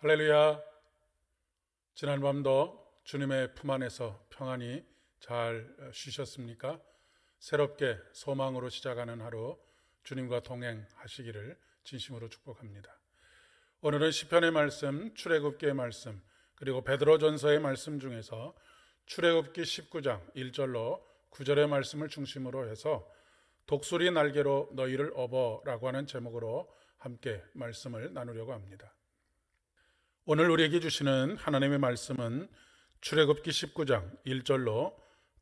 할렐루야. 지난 밤도 주님의 품 안에서 평안히 잘 쉬셨습니까? 새롭게 소망으로 시작하는 하루 주님과 동행하시기를 진심으로 축복합니다. 오늘은 시편의 말씀, 출애굽기의 말씀, 그리고 베드로전서의 말씀 중에서 출애굽기 19장 1절로 9절의 말씀을 중심으로 해서 독수리 날개로 너희를 업어라고 하는 제목으로 함께 말씀을 나누려고 합니다. 오늘 우리에게 주시는 하나님의 말씀은 출애굽기 19장 1절로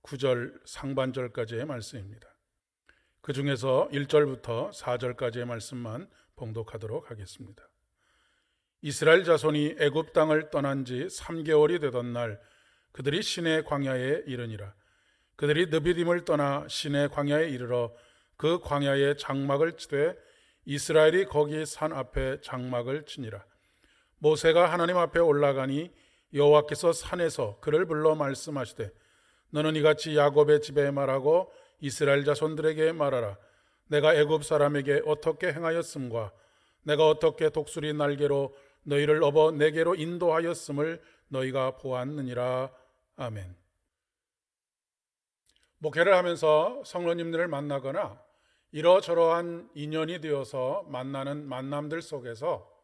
9절 상반절까지의 말씀입니다. 그 중에서 1절부터 4절까지의 말씀만 봉독하도록 하겠습니다. 이스라엘 자손이 애굽 땅을 떠난 지 3개월이 되던 날 그들이 시내 광야에 이르니라. 그들이 느비딤을 떠나 시내 광야에 이르러 그 광야에 장막을 치되 이스라엘이 거기 산 앞에 장막을 치니라. 모세가 하나님 앞에 올라가니 여호와께서 산에서 그를 불러 말씀하시되 너는 이같이 야곱의 집에 말하고 이스라엘 자손들에게 말하라. 내가 애굽 사람에게 어떻게 행하였음과 내가 어떻게 독수리 날개로 너희를 업어 내게로 인도하였음을 너희가 보았느니라. 아멘. 목회를 하면서 성도님들을 만나거나 이러저러한 인연이 되어서 만나는 만남들 속에서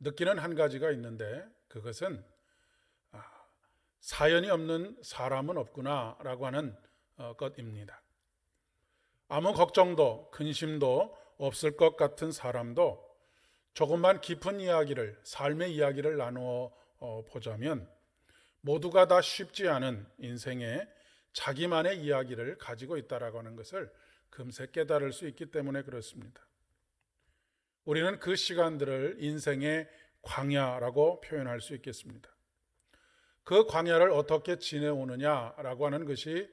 느끼는 한 가지가 있는데 그것은 사연이 없는 사람은 없구나라고 하는 것입니다. 아무 걱정도 근심도 없을 것 같은 사람도 조금만 깊은 이야기를, 삶의 이야기를 나누어 보자면 모두가 다 쉽지 않은 인생에 자기만의 이야기를 가지고 있다라고 하는 것을 금세 깨달을 수 있기 때문에 그렇습니다. 우리는 그 시간들을 인생의 광야라고 표현할 수 있겠습니다. 그 광야를 어떻게 지내오느냐라고 하는 것이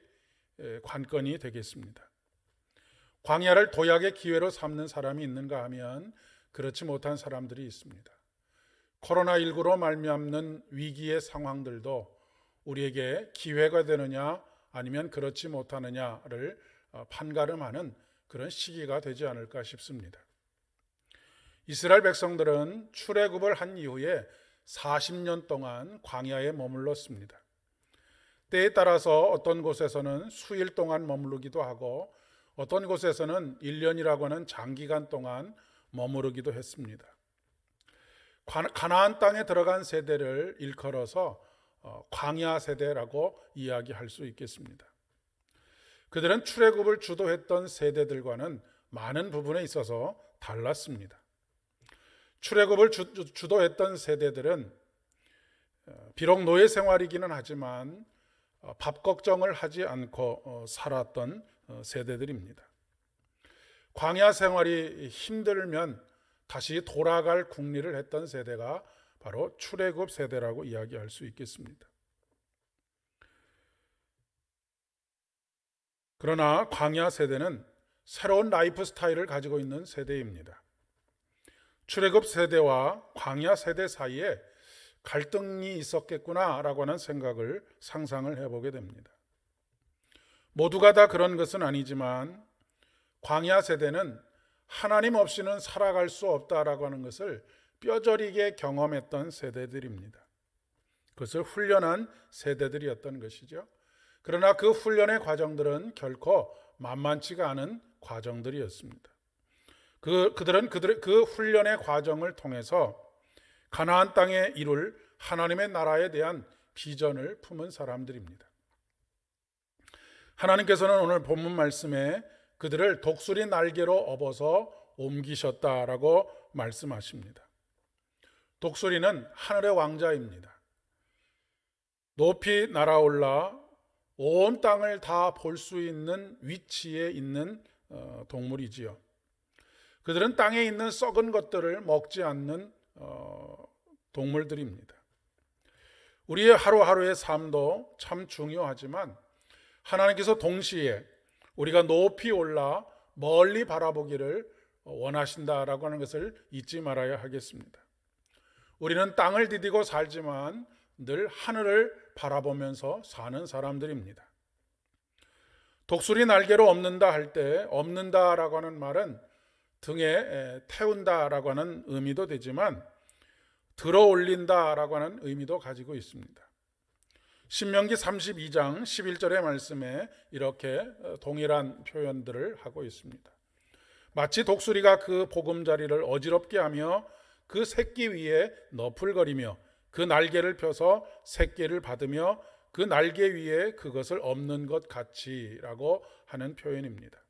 관건이 되겠습니다. 광야를 도약의 기회로 삼는 사람이 있는가 하면 그렇지 못한 사람들이 있습니다. 코로나19로 말미암는 위기의 상황들도 우리에게 기회가 되느냐 아니면 그렇지 못하느냐를 판가름하는 그런 시기가 되지 않을까 싶습니다. 이스라엘 백성들은 출애굽을 한 이후에 40년 동안 광야에 머물렀습니다. 때에 따라서 어떤 곳에서는 수일 동안 머무르기도 하고 어떤 곳에서는 1년이라고 하는 장기간 동안 머무르기도 했습니다. 가나안 땅에 들어간 세대를 일컬어서 광야 세대라고 이야기할 수 있겠습니다. 그들은 출애굽을 주도했던 세대들과는 많은 부분에 있어서 달랐습니다. 출애굽을 주도했던 세대들은 비록 노예 생활이기는 하지만 밥 걱정을 하지 않고 살았던 세대들입니다. 광야 생활이 힘들면 다시 돌아갈 궁리를 했던 세대가 바로 출애굽 세대라고 이야기할 수 있겠습니다. 그러나 광야 세대는 새로운 라이프 스타일을 가지고 있는 세대입니다. 출애굽 세대와 광야 세대 사이에 갈등이 있었겠구나라고 하는 상상을 해보게 됩니다. 모두가 다 그런 것은 아니지만 광야 세대는 하나님 없이는 살아갈 수 없다라고 하는 것을 뼈저리게 경험했던 세대들입니다. 그것을 훈련한 세대들이었던 것이죠. 그러나 그 훈련의 과정들은 결코 만만치가 않은 과정들이었습니다. 그들은 그 훈련의 과정을 통해서 가나안 땅에 이룰 하나님의 나라에 대한 비전을 품은 사람들입니다. 하나님께서는 오늘 본문 말씀에 그들을 독수리 날개로 업어서 옮기셨다라고 말씀하십니다. 독수리는 하늘의 왕자입니다. 높이 날아올라 온 땅을 다 볼 수 있는 위치에 있는 동물이지요. 그들은 땅에 있는 썩은 것들을 먹지 않는 동물들입니다. 우리의 하루하루의 삶도 참 중요하지만 하나님께서 동시에 우리가 높이 올라 멀리 바라보기를 원하신다라고 하는 것을 잊지 말아야 하겠습니다. 우리는 땅을 디디고 살지만 늘 하늘을 바라보면서 사는 사람들입니다. 독수리 날개로 업는다 할 때 업는다라고 하는 말은 등에 태운다라고 하는 의미도 되지만 들어 올린다라고 하는 의미도 가지고 있습니다. 신명기 32장 11절의 말씀에 이렇게 동일한 표현들을 하고 있습니다. 마치 독수리가 그 보금자리를 어지럽게 하며 그 새끼 위에 너풀거리며 그 날개를 펴서 새끼를 받으며 그 날개 위에 그것을 엎는 것 같이라고 하는 표현입니다.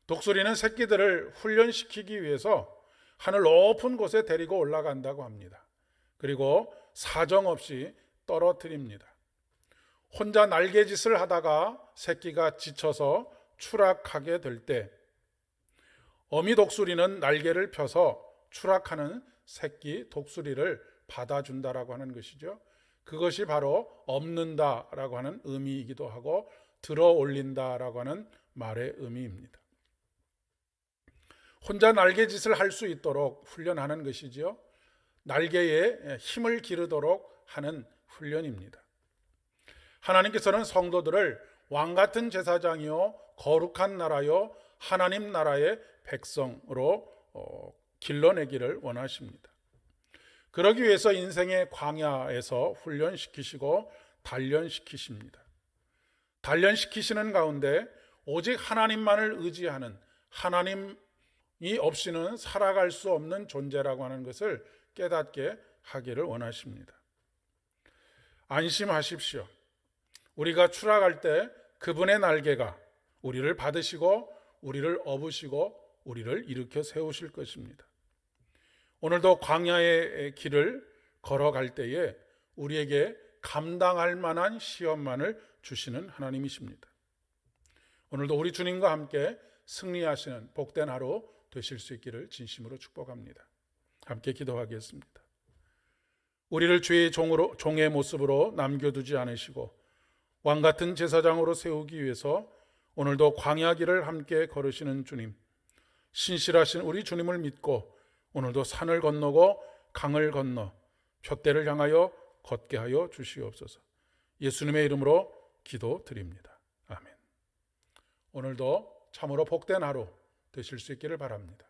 독수리는 새끼들을 훈련시키기 위해서 하늘 높은 곳에 데리고 올라간다고 합니다. 그리고 사정없이 떨어뜨립니다. 혼자 날개짓을 하다가 새끼가 지쳐서 추락하게 될 때 어미 독수리는 날개를 펴서 추락하는 새끼 독수리를 받아준다라고 하는 것이죠. 그것이 바로 엎는다라고 하는 의미이기도 하고 들어 올린다라고 하는 말의 의미입니다. 혼자 날개짓을 할 수 있도록 훈련하는 것이죠. 날개에 힘을 기르도록 하는 훈련입니다. 하나님께서는 성도들을 왕같은 제사장이요 거룩한 나라요 하나님 나라의 백성으로 길러내기를 원하십니다. 그러기 위해서 인생의 광야에서 훈련시키시고 단련시키십니다. 단련시키시는 가운데 오직 하나님만을 의지하는, 하나님이 없이는 살아갈 수 없는 존재라고 하는 것을 깨닫게 하기를 원하십니다. 안심하십시오. 우리가 추락할 때 그분의 날개가 우리를 받으시고 우리를 업으시고 우리를 일으켜 세우실 것입니다. 오늘도 광야의 길을 걸어갈 때에 우리에게 감당할 만한 시험만을 주시는 하나님이십니다. 오늘도 우리 주님과 함께 승리하시는 복된 하루 되실 수 있기를 진심으로 축복합니다. 함께 기도하겠습니다. 우리를 주의 종의 모습으로 남겨두지 않으시고 왕같은 제사장으로 세우기 위해서 오늘도 광야길을 함께 걸으시는 주님, 신실하신 우리 주님을 믿고 오늘도 산을 건너고 강을 건너 푯대를 향하여 걷게 하여 주시옵소서. 예수님의 이름으로 기도드립니다. 아멘. 오늘도 참으로 복된 하루 되실 수 있기를 바랍니다.